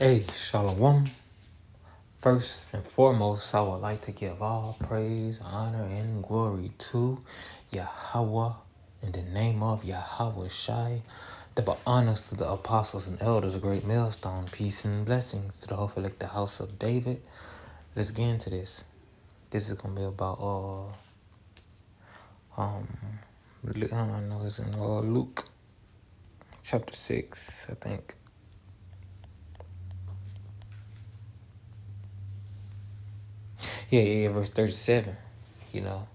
Hey, Shalom. First and foremost, I would like to give all praise, honor, and glory to Yahweh in the name of Yahweh Shai. Double honors to the apostles and elders, a great millstone, peace and blessings to the whole elect, the house of David. Let's get into this. This is gonna be about I don't know, it's in Luke chapter 6, I think. Yeah, verse 37. You know.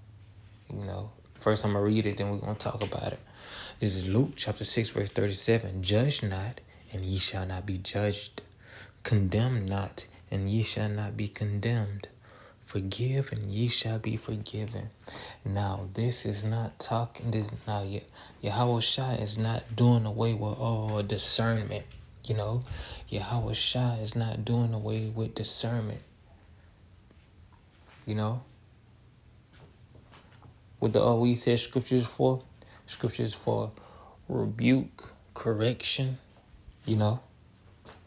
First I'm gonna read it, then we're gonna talk about it. This is Luke chapter 6, verse 37. Judge not, and ye shall not be judged. Condemn not, and ye shall not be condemned. Forgive, and ye shall be forgiven. Now, this is not talking. Yahweh Shai is not doing away with all discernment. Yahweh Shai is not doing away with discernment. What we said scriptures for? Scriptures for rebuke, correction,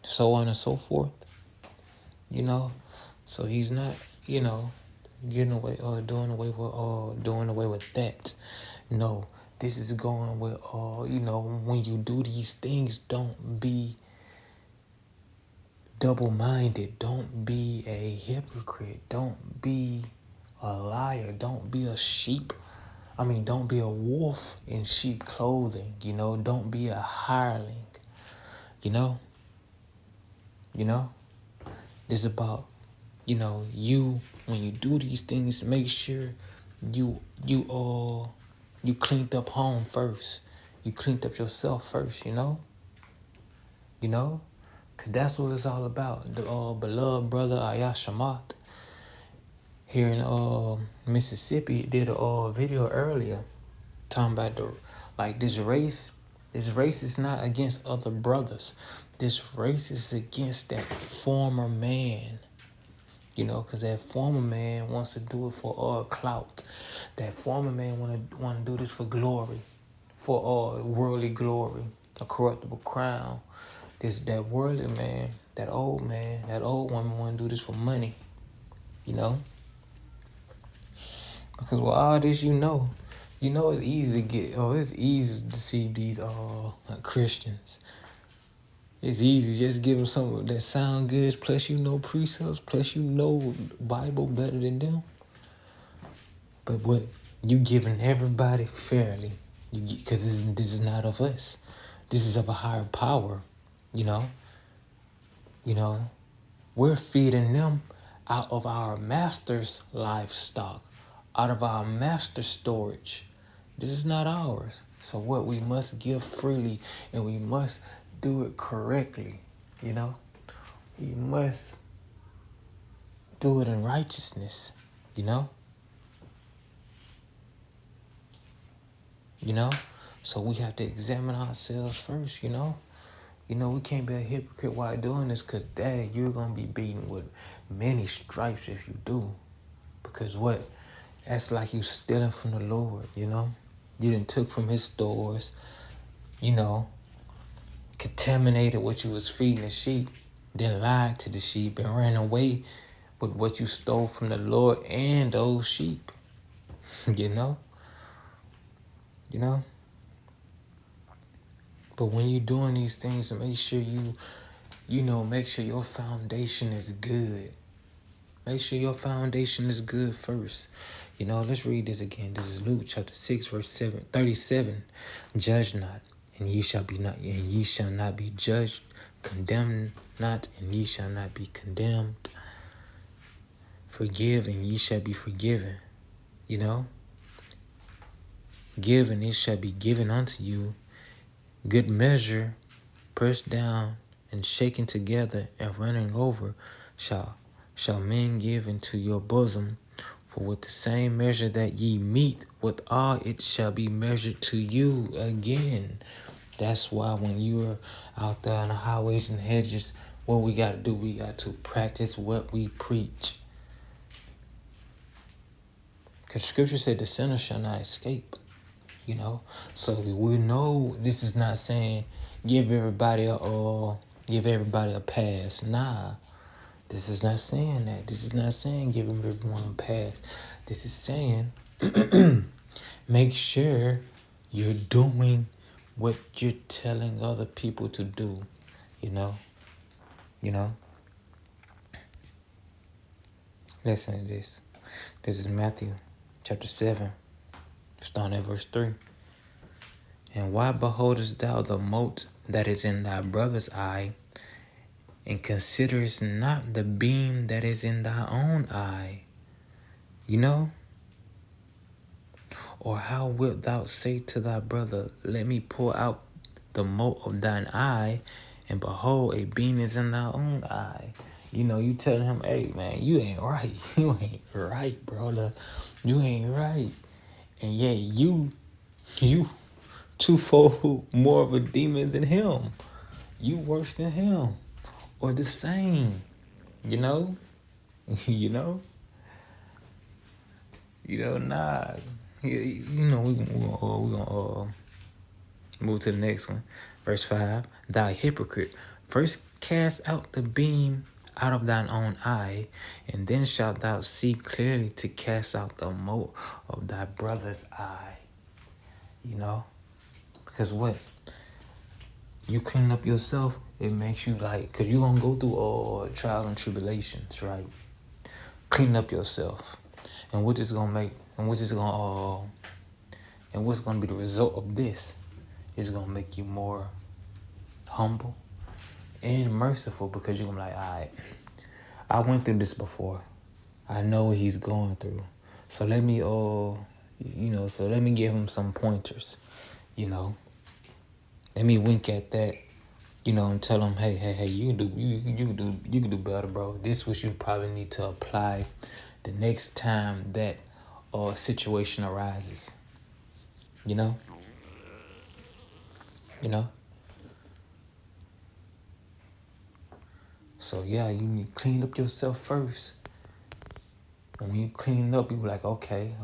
so on and so forth. So he's not, getting away or doing away with that. No, this is going with when you do these things, don't be double-minded, don't be a hypocrite, don't be a liar, don't be a sheep. Don't be a wolf in sheep clothing, don't be a hireling, you know. This is about, you when you do these things, make sure you cleaned up home first. You cleaned up yourself first, Cause that's what it's all about. The beloved brother Ayashamat here in Mississippi did a video earlier talking about this race. This race is not against other brothers. This race is against that former man. Because that former man wants to do it for all clout. That former man want to do this for glory, for all worldly glory, a corruptible crown. That worldly man, that old woman want to do this for money. Because with all this, it's easy to it's easy to deceive these Christians. It's easy, just give them something that sound good, plus precepts, plus Bible better than them. But what you giving everybody fairly, because this is not of us. This is of a higher power, We're feeding them out of our master's livestock, out of our master's storage. This is not ours. So what we must give freely, and we must do it correctly, We must do it in righteousness, So we have to examine ourselves first, We can't be a hypocrite while doing this, because, Dad, you're going to be beaten with many stripes if you do. Because what? That's like you stealing from the Lord, You done took from his stores, contaminated what you was feeding the sheep, then lied to the sheep and ran away with what you stole from the Lord and those sheep, you know. But when you're doing these things, make sure make sure your foundation is good. Make sure your foundation is good first. Let's read this again. This is Luke chapter 6, verse 37. Judge not, and ye shall not be judged. Condemn not, and ye shall not be condemned. Forgive, and ye shall be forgiven. Give, and it shall be given unto you. Good measure, pressed down, and shaken together, and running over, shall men give into your bosom. For with the same measure that ye meet withal, it shall be measured to you again. That's why when you're out there on the highways and hedges, what we got to do, we got to practice what we preach. Because scripture said the sinner shall not escape, So we know this is not saying give everybody a give everybody a pass. Nah, this is not saying that. This is not saying giving everyone a pass. This is saying make sure you're doing what you're telling other people to do. You know? You know? Listen to this. This is Matthew chapter 7, starting at verse 3. And why beholdest thou the mote that is in thy brother's eye, and considerest not the beam that is in thy own eye? You know? Or how wilt thou say to thy brother, let me pull out the mote of thine eye, and behold, a beam is in thy own eye? You know, you telling him, hey, man, you ain't right. You ain't right, brother. You ain't right. And yet you twofold more of a demon than him. You worse than him. Or the same. You know? You know? You know, nah. You know, we're gonna move to the next one. Verse 5. Thou hypocrite, first cast out the beam out of thine own eye, and then shalt thou see clearly to cast out the mote of thy brother's eye. You know? Because what? You clean up yourself, it makes you like, because you're going to go through all trials and tribulations, right? Clean up yourself. And what is going to make, and what is going to, and what's going to be the result of this is going to make you more humble and merciful, because you're going to be like, all right, I went through this before. I know what he's going through. So let me, so let me give him some pointers, you know. Let me wink at that, you know, and tell him, hey, you can do better, bro. This is what you probably need to apply the next time that situation arises. You know? You know? So yeah, you need to clean up yourself first. And when you clean up, you be like, okay,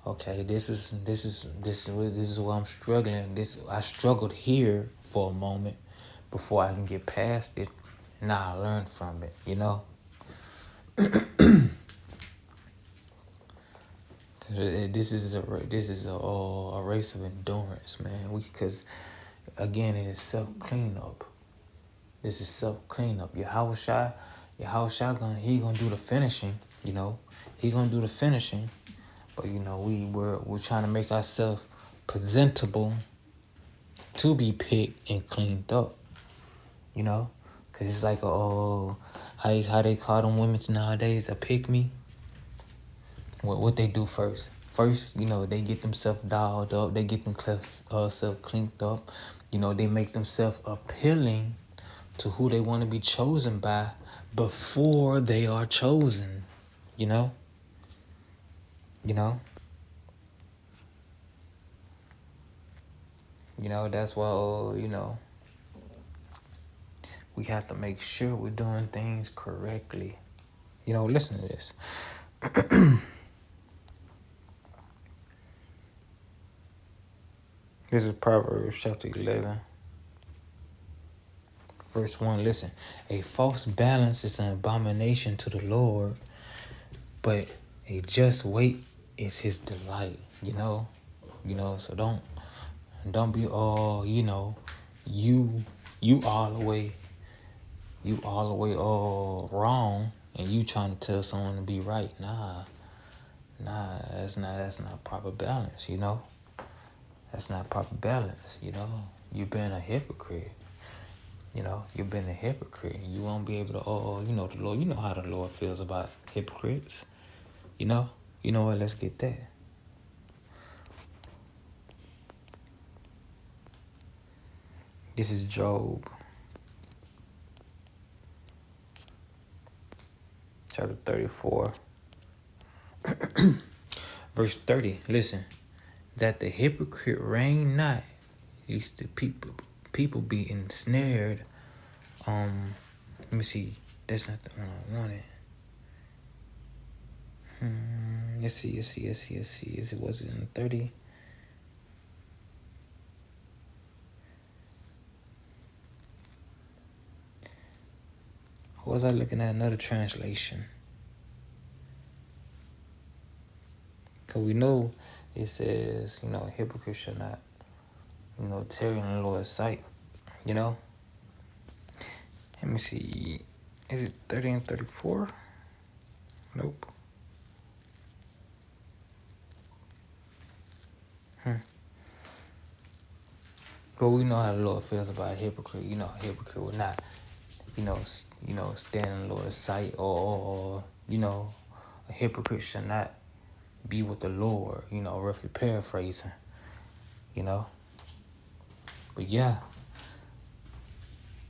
this is where I'm struggling. I struggled here for a moment before I can get past it. Now I learn from it, you know? This is a race of endurance, man. Because again, it is self cleanup. This is self cleanup. Yahushua gonna do the finishing. You know, he gonna do the finishing. But you know, we're trying to make ourselves presentable to be picked and cleaned up. You know, cause it's like how they call them women nowadays, a pick me. What they do first? First, you know, they get themselves dialed up. They get themselves cleaned up. You know, they make themselves appealing to who they want to be chosen by before they are chosen. You know? You know? You know, that's why, we have to make sure we're doing things correctly. You know, listen to this. This is Proverbs chapter 11. Verse 1, listen. A false balance is an abomination to the Lord, but a just weight is his delight. You know, so don't be all, you all the way all wrong, and you trying to tell someone to be right. Nah, that's not proper balance, you know. That's not proper balance, you know. You've been a hypocrite. You know, you've been a hypocrite. You won't be able to, the Lord, you know how the Lord feels about hypocrites. You know what, let's get that. This is Job. Chapter 34. Verse 30, listen. That the hypocrite reign not, least the people be ensnared. Let me see. That's not the one I wanted. Let's see. Was it in 30? Was I looking at another translation? Because we know it says, hypocrites shall not, tarry in the Lord's sight, you know? Let me see. Is it 30 and 34? Nope. But we know how the Lord feels about a hypocrite. A hypocrite will not, stand in the Lord's sight, or a hypocrite should not be with the Lord, roughly paraphrasing, But yeah,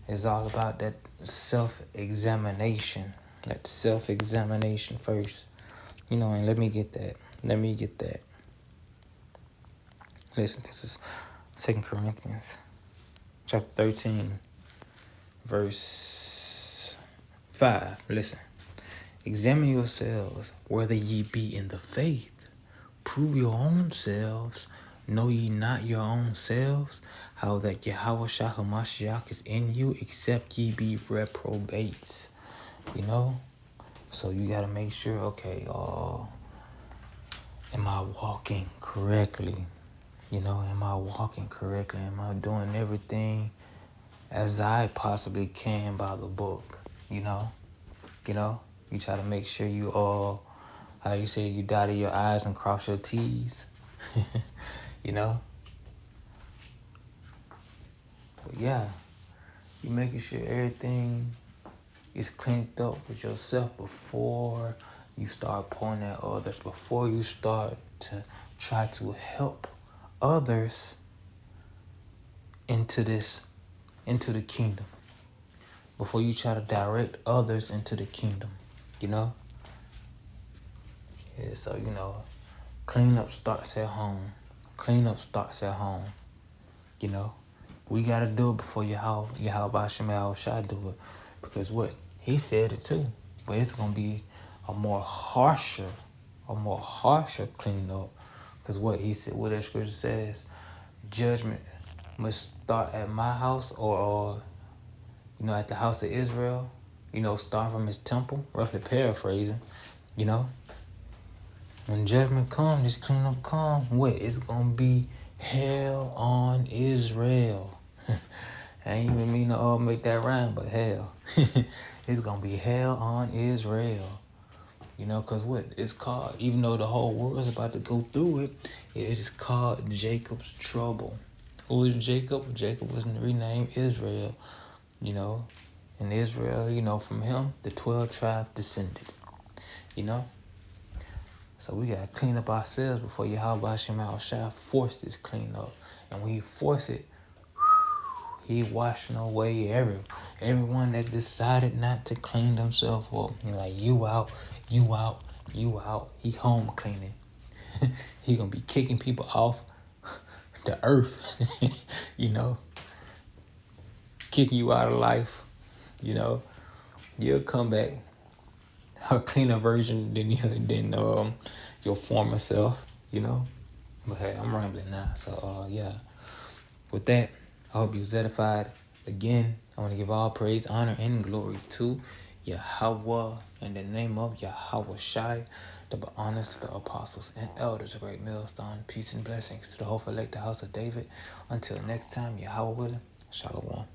it's all about that self-examination. That self-examination first. And let me get that. Listen, this is 2 Corinthians chapter 13, verse 5. Listen. Examine yourselves whether ye be in the faith. Prove your own selves. Know ye not your own selves, how that Yahushua HaMashiach is in you, except ye be reprobates. So you got to make sure, okay, am I walking correctly? Am I walking correctly? Am I doing everything as I possibly can by the book? You try to make sure you how you say, you dotted your I's and cross your T's. But yeah, you making sure everything is cleaned up with yourself before you start pointing at others, before you start to try to help others into the kingdom, before you try to direct others into the kingdom, Yeah, so, clean up starts at home. We got to do it before Yahweh Shai do it. Because what? He said it too. But it's going to be a more harsher cleanup. Because what he said, what that scripture says, judgment must start at my house or at the house of Israel, starting from his temple, roughly paraphrasing, When judgment comes, this cleanup comes, what? It's going to be hell on Israel. I ain't even mean to make that rhyme, but hell. It's going to be hell on Israel. Because what? It's called, even though the whole world is about to go through it, it is called Jacob's trouble. Who is Jacob? Jacob was renamed Israel, And Israel, from him, the 12 tribes descended, So we got to clean up ourselves before Yahweh Shai force this clean up. And when he force it, he washing away everyone that decided not to clean themselves up. Like, you out. He home cleaning. He gonna be kicking people off the earth. Kicking you out of life. You'll come back a cleaner version than your former self. But hey, I'm rambling now. So yeah. With that, I hope you was edified. Again, I want to give all praise, honor, and glory to Yahweh in the name of Yahweh Shai, the honors to the apostles and elders of Great Millstone. Peace and blessings to the whole elect, the house of David. Until next time, Yahweh willing, Shalom.